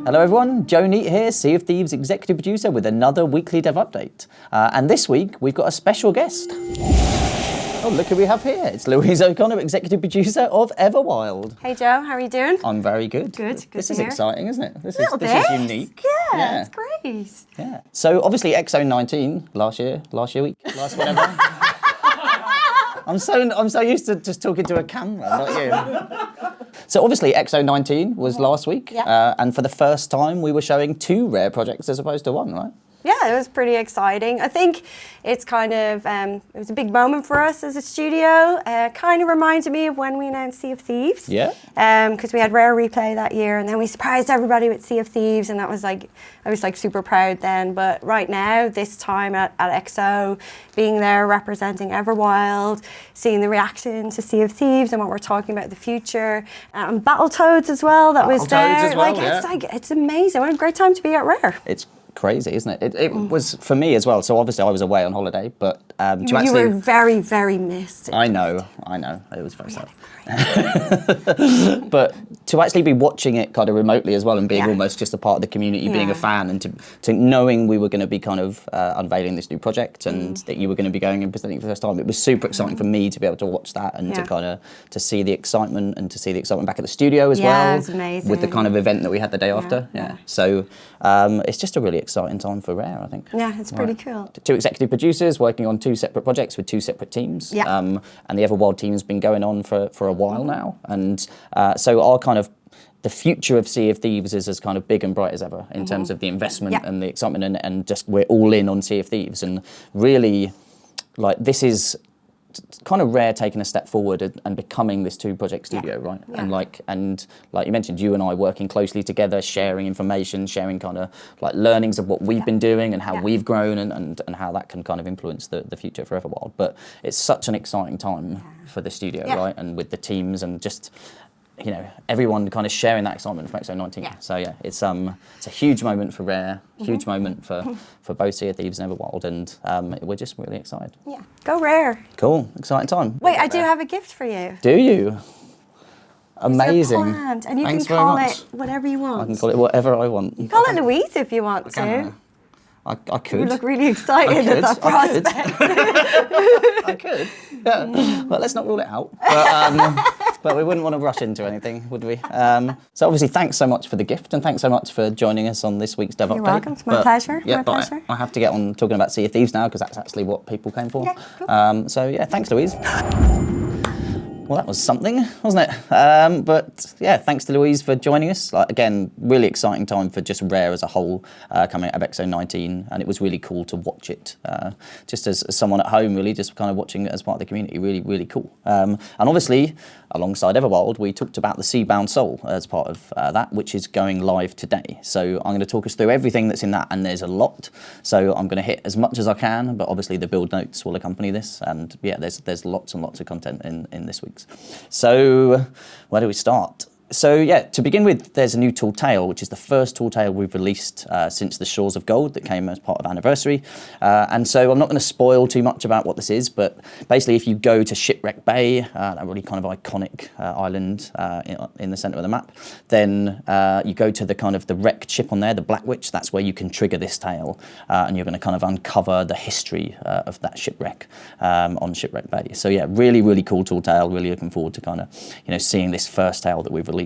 Hello everyone, Joe Neat here, Sea of Thieves executive producer with another weekly dev update. And this week we've got a special guest. Oh, look who we have here. It's Louise O'Connor, executive producer of Everwild. Hey Joe, how are you doing? I'm very good. Good This is hear. exciting, isn't it? This Little is bit. unique. Yeah, it's great. Yeah. So obviously XO19 last year week, last whatever. I'm so used to just talking to a camera, not you. So obviously XO19 was last week, and for the first time we were showing 2 rare projects as opposed to 1, right? Yeah, it was pretty exciting. I think it's kind of, it was a big moment for us as a studio. Kind of reminded me of when we announced Sea of Thieves. Yeah. Because we had Rare Replay that year and then we surprised everybody with Sea of Thieves and that was like, I was like super proud then. But right now, this time at XO, being there representing Everwild, seeing the reaction to Sea of Thieves and what we're talking about in the future. And Battletoads as well, that was there. As well, It's amazing. What a great time to be at Rare. It's crazy, isn't it? It was for me as well. So obviously I was away on holiday, but you were very, very missed. I know. It was very sad. But to actually be watching it kind of remotely as well and being almost just a part of the community, being a fan, and to knowing we were going to be kind of unveiling this new project and that you were going to be going and presenting for the first time, it was super exciting for me to be able to watch that and to kind of to see the excitement and to see the excitement back at the studio as well. Yeah, it was amazing. With the kind of event that we had the day after. Yeah. So it's just a really exciting time for Rare, I think. Yeah, it's pretty cool. 2 executive producers working on 2 separate projects with 2 separate teams. Yeah. And the Everwild team's been going on for a while now. And so our kind of the future of Sea of Thieves is as kind of big and bright as ever in terms of the investment and the excitement and just we're all in on Sea of Thieves. And really, like, this is kind of Rare taking a step forward and becoming this 2-project studio, right? Yeah. And like you mentioned, you and I working closely together, sharing information, sharing kind of like learnings of what we've been doing and how we've grown and how that can kind of influence the future for Everwild. But it's such an exciting time for the studio, right? And with the teams and just, you know, everyone kind of sharing that excitement from XO19. Yeah. So yeah, it's a huge moment for Rare, huge moment for both Sea of Thieves and Everwild, and we're just really excited. Yeah, go Rare. Cool, exciting time. Wait, I do have a gift for you. Do you? Amazing. It's a plant, and you Thanks can call very it whatever you want. I can call it whatever I want. Call it Louise if you want to. I could. You look really excited at that prospect. I could. Yeah. Well, let's not rule it out. But we wouldn't want to rush into anything, would we? So obviously, thanks so much for the gift, and thanks so much for joining us on this week's Dev Update. You're welcome. It's my pleasure. Yeah, my pleasure. I have to get on talking about Sea of Thieves now because that's actually what people came for. Yeah, cool. So yeah, thanks, Louise. Well, that was something, wasn't it? But yeah, thanks to Louise for joining us. Like, again, really exciting time for just Rare as a whole coming out of XO19, and it was really cool to watch it. Just as someone at home, really, just kind of watching it as part of the community, really, really cool. And obviously, alongside Everwild, we talked about the Seabound Soul as part of that, which is going live today. So I'm going to talk us through everything that's in that, and there's a lot. So I'm going to hit as much as I can, but obviously the build notes will accompany this, and yeah, there's lots and lots of content in this week's. So where do we start? So yeah, to begin with, there's a new tool tail, which is the first tool tail we've released since the Shores of Gold that came as part of Anniversary. And so I'm not going to spoil too much about what this is, but basically if you go to Shipwreck Bay, that really kind of iconic island in the center of the map, then you go to the kind of the wrecked ship on there, the Black Witch, that's where you can trigger this tail, and you're going to kind of uncover the history of that shipwreck on Shipwreck Bay. So yeah, really, really cool tool tail, really looking forward to kind of, you know, seeing this first tail that we've released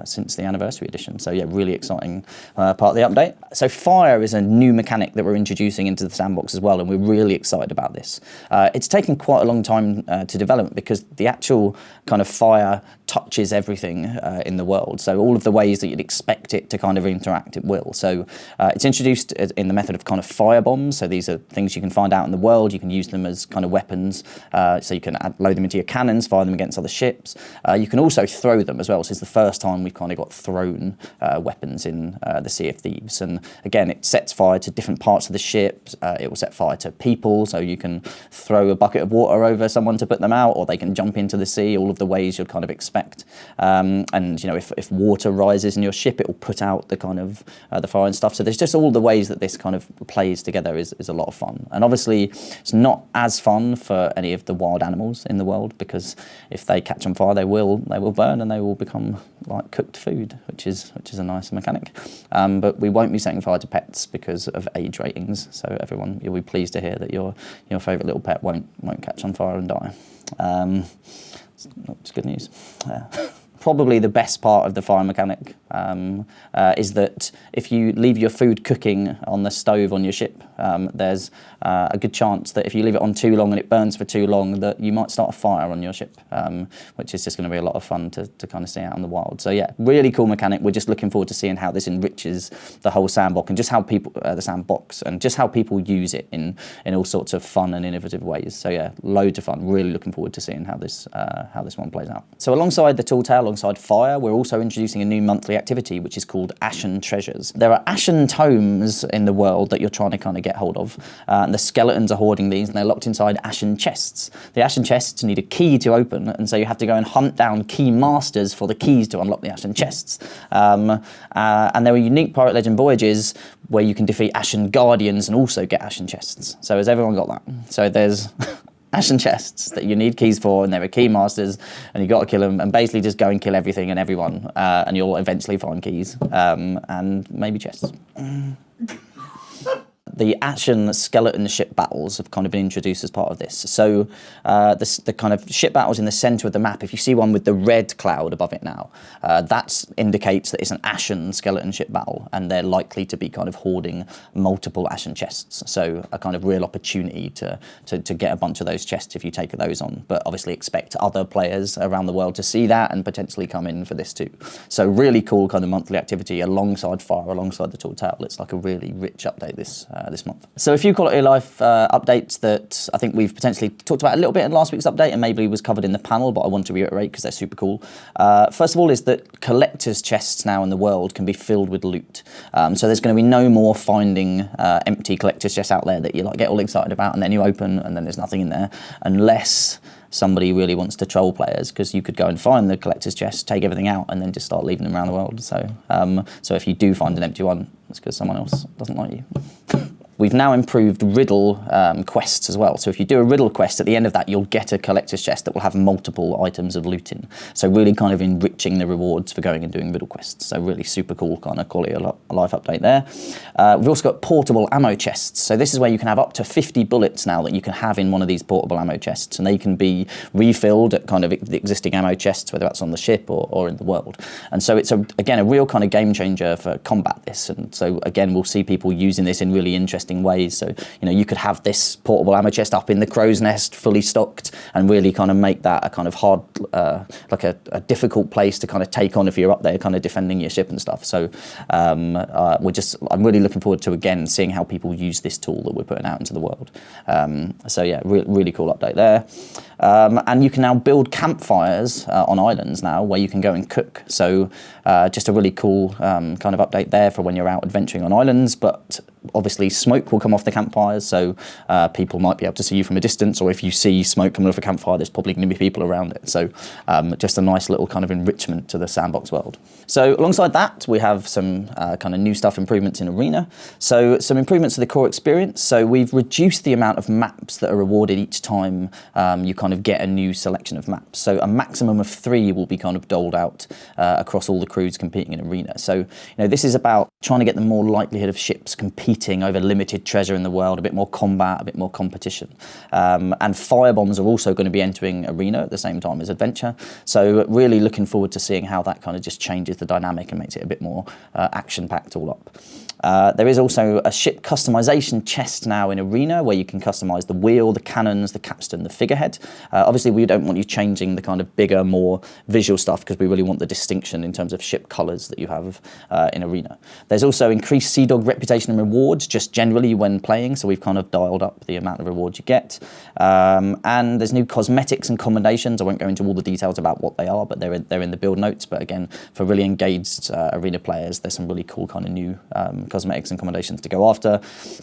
since the Anniversary edition. So yeah, really exciting part of the update. So fire is a new mechanic that we're introducing into the sandbox as well, and we're really excited about this. It's taken quite a long time to develop because the actual kind of fire touches everything in the world. So all of the ways that you'd expect it to kind of interact, it will. So it's introduced in the method of kind of fire bombs. So these are things you can find out in the world. You can use them as kind of weapons. So you can load them into your cannons, fire them against other ships. You can also throw them as well. So it's the first time we've kind of got thrown weapons in the Sea of Thieves. And again, it sets fire to different parts of the ship. It will set fire to people. So you can throw a bucket of water over someone to put them out, or they can jump into the sea, all of the ways you'd kind of expect effect. And you know, if water rises in your ship, it will put out the kind of the fire and stuff. So there's just all the ways that this kind of plays together is a lot of fun. And obviously it's not as fun for any of the wild animals in the world, because if they catch on fire, they will burn and they will become like cooked food, which is a nice mechanic. But we won't be setting fire to pets because of age ratings. So everyone, you'll be pleased to hear that your favourite little pet won't catch on fire and die. It's good news. Probably the best part of the fire mechanic is that if you leave your food cooking on the stove on your ship, there's a good chance that if you leave it on too long and it burns for too long, that you might start a fire on your ship, which is just going to be a lot of fun to kind of see out in the wild. So yeah, really cool mechanic. We're just looking forward to seeing how this enriches the whole sandbox and just how people the sandbox and just how people use it in all sorts of fun and innovative ways. So yeah, loads of fun. Really looking forward to seeing how this one plays out. So alongside the tool tail, alongside fire, we're also introducing a new monthly activity which is called Ashen treasures. There are Ashen tomes in the world that you're trying to kind of get hold of, and the skeletons are hoarding these, and they're locked inside Ashen chests. The Ashen chests need a key to open, and so you have to go and hunt down key masters for the keys to unlock the Ashen chests. And there are unique Pirate Legend voyages where you can defeat Ashen guardians and also get Ashen chests. So has everyone got that? So there's Ashen chests that you need keys for, and there are key masters, and you've got to kill them, and basically just go and kill everything and everyone, and you'll eventually find keys, and maybe chests. The Ashen skeleton ship battles have kind of been introduced as part of this. So the kind of ship battles in the centre of the map, if you see one with the red cloud above it now, that indicates that it's an Ashen skeleton ship battle, and they're likely to be kind of hoarding multiple Ashen chests. So a kind of real opportunity to get a bunch of those chests if you take those on. But obviously expect other players around the world to see that and potentially come in for this too. So really cool kind of monthly activity alongside fire, alongside the tool tail. It's like a really rich update this month. So a few quality of life updates that I think we've potentially talked about a little bit in last week's update and maybe was covered in the panel, but I want to reiterate because they're super cool. First of all is that collector's chests now in the world can be filled with loot. So there's going to be no more finding empty collector's chests out there that you like get all excited about and then you open and then there's nothing in there, unless somebody really wants to troll players, because you could go and find the collector's chest, take everything out, and then just start leaving them around the world. So, so if you do find an empty one, it's because someone else doesn't like you. We've now improved riddle quests as well. So if you do a riddle quest, at the end of that, you'll get a collector's chest that will have multiple items of loot in. So really kind of enriching the rewards for going and doing riddle quests. So really super cool kind of quality of life update there. We've also got portable ammo chests. So this is where you can have up to 50 bullets now that you can have in one of these portable ammo chests. And they can be refilled at kind of the existing ammo chests, whether that's on the ship or in the world. And so it's, again, a real kind of game changer for combat this. And so again, we'll see people using this in really interesting ways. So, you know, you could have this portable ammo chest up in the crow's nest, fully stocked, and really kind of make that a kind of hard, like a difficult place to kind of take on if you're up there kind of defending your ship and stuff. So I'm really looking forward to, again, seeing how people use this tool that we're putting out into the world. So yeah, really cool update there. And you can now build campfires on islands now where you can go and cook. So just a really cool kind of update there for when you're out adventuring on islands, but obviously smoke will come off the campfires, so people might be able to see you from a distance, or if you see smoke coming off a campfire, there's probably going to be people around it. So just a nice little kind of enrichment to the sandbox world. So alongside that, we have some kind of new stuff, improvements in Arena. So some improvements to the core experience. So we've reduced the amount of maps that are rewarded each time you kind of get a new selection of maps. So a maximum of 3 will be kind of doled out across all the crews competing in Arena. So, you know, this is about trying to get the more likelihood of ships competing over limited treasure in the world, a bit more combat, a bit more competition. And firebombs are also going to be entering Arena at the same time as Adventure. So really looking forward to seeing how that kind of just changes the dynamic and makes it a bit more action-packed all up. There is also a ship customization chest now in Arena where you can customize the wheel, the cannons, the capstan, the figurehead. Obviously, we don't want you changing the kind of bigger, more visual stuff because we really want the distinction in terms of ship colors that you have in Arena. There's also increased Sea Dog reputation and rewards just generally when playing, so we've kind of dialed up the amount of rewards you get. And there's new cosmetics and combinations. I won't go into all the details about what they are, but they're in the build notes. But again, for really engaged Arena players, there's some really cool kind of new cosmetics and accommodations to go after.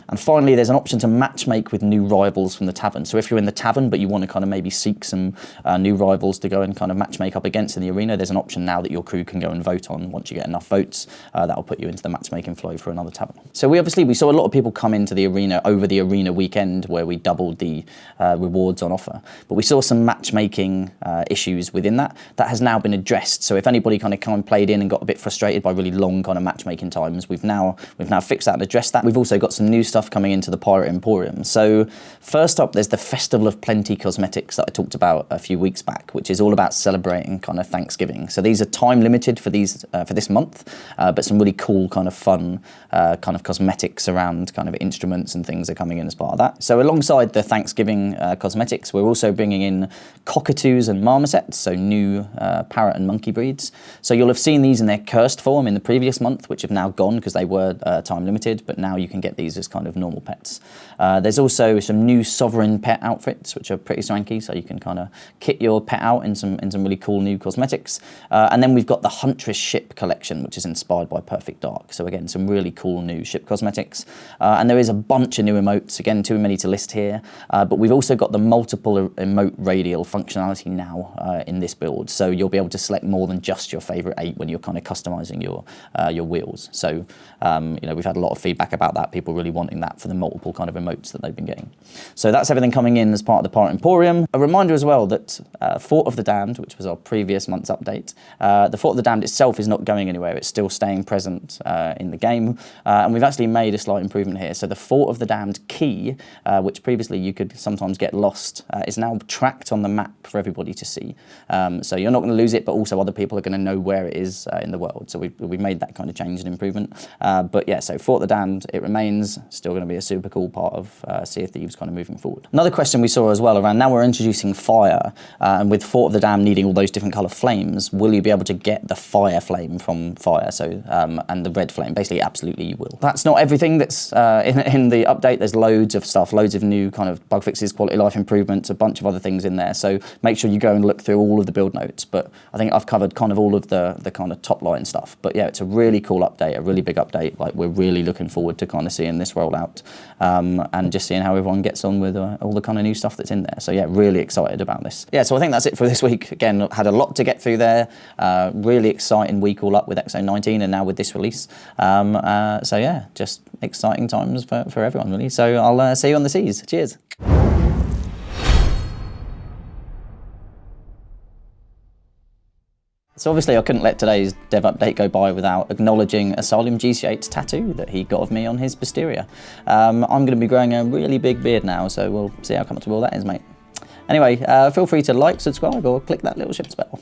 And finally, there's an option to matchmake with new rivals from the tavern. So if you're in the tavern, but you want to kind of maybe seek some new rivals to go and kind of matchmake up against in the arena, there's an option now that your crew can go and vote on. Once you get enough votes, that will put you into the matchmaking flow for another tavern. So we saw a lot of people come into the arena over the arena weekend where we doubled the rewards on offer. But we saw some matchmaking issues within that. That has now been addressed. So if anybody kind of played in and got a bit frustrated by really long kind of matchmaking times, we've now fixed that and addressed that. We've also got some new stuff coming into the Pirate Emporium. So first up, there's the Festival of Plenty cosmetics that I talked about a few weeks back, which is all about celebrating kind of Thanksgiving. So these are time limited for this month, but some really cool kind of fun kind of cosmetics around kind of instruments and things are coming in as part of that. So alongside the Thanksgiving cosmetics, we're also bringing in cockatoos and marmosets, so new parrot and monkey breeds. So you'll have seen these in their cursed form in the previous month, which have now gone because they were time limited, but now you can get these as kind of normal pets. There's also some new sovereign pet outfits, which are pretty swanky, so you can kind of kit your pet out in some really cool new cosmetics. And then we've got the Huntress ship collection, which is inspired by Perfect Dark. So again, some really cool new ship cosmetics. And there is a bunch of new emotes, again, too many to list here, but we've also got the multiple emote radial functionality now in this build. So you'll be able to select more than just your favorite 8 when you're kind of customizing your wheels. So we've had a lot of feedback about that, people really wanting that for the multiple kind of emotes that they've been getting. So that's everything coming in as part of the Pirate Emporium. A reminder as well that Fort of the Damned, which was our previous month's update, the Fort of the Damned itself is not going anywhere. It's still staying present in the game, and we've actually made a slight improvement here. So the Fort of the Damned key, which previously you could sometimes get lost, is now tracked on the map for everybody to see. So you're not going to lose it, but also other people are going to know where it is in the world. So we've made that kind of change and improvement. But yeah, so Fort of the Damned, it remains still going to be a super cool part of Sea of Thieves kind of moving forward. Another question we saw as well around now we're introducing fire, and with Fort of the Damned needing all those different colour flames, will you be able to get the fire flame from fire? So and the red flame, basically absolutely you will. That's not everything that's in the update. There's loads of stuff, loads of new kind of bug fixes, quality life improvements, a bunch of other things in there. So make sure you go and look through all of the build notes. But I think I've covered kind of all of the kind of top line stuff. But yeah, it's a really cool update, a really big update. Like we're really looking forward to kind of seeing this roll out and just seeing how everyone gets on with all the kind of new stuff that's in there. So yeah, really excited about this. Yeah, so I think that's it for this week. Again, had a lot to get through there. Really exciting week all up with XO19 and now with this release. So yeah, just exciting times for everyone really. So I'll see you on the seas. Cheers. So obviously I couldn't let today's dev update go by without acknowledging Asylum GC8's tattoo that he got of me on his posterior. I'm going to be growing a really big beard now, so we'll see how comfortable that is, mate. Anyway, feel free to like, subscribe, or click that little ship's bell.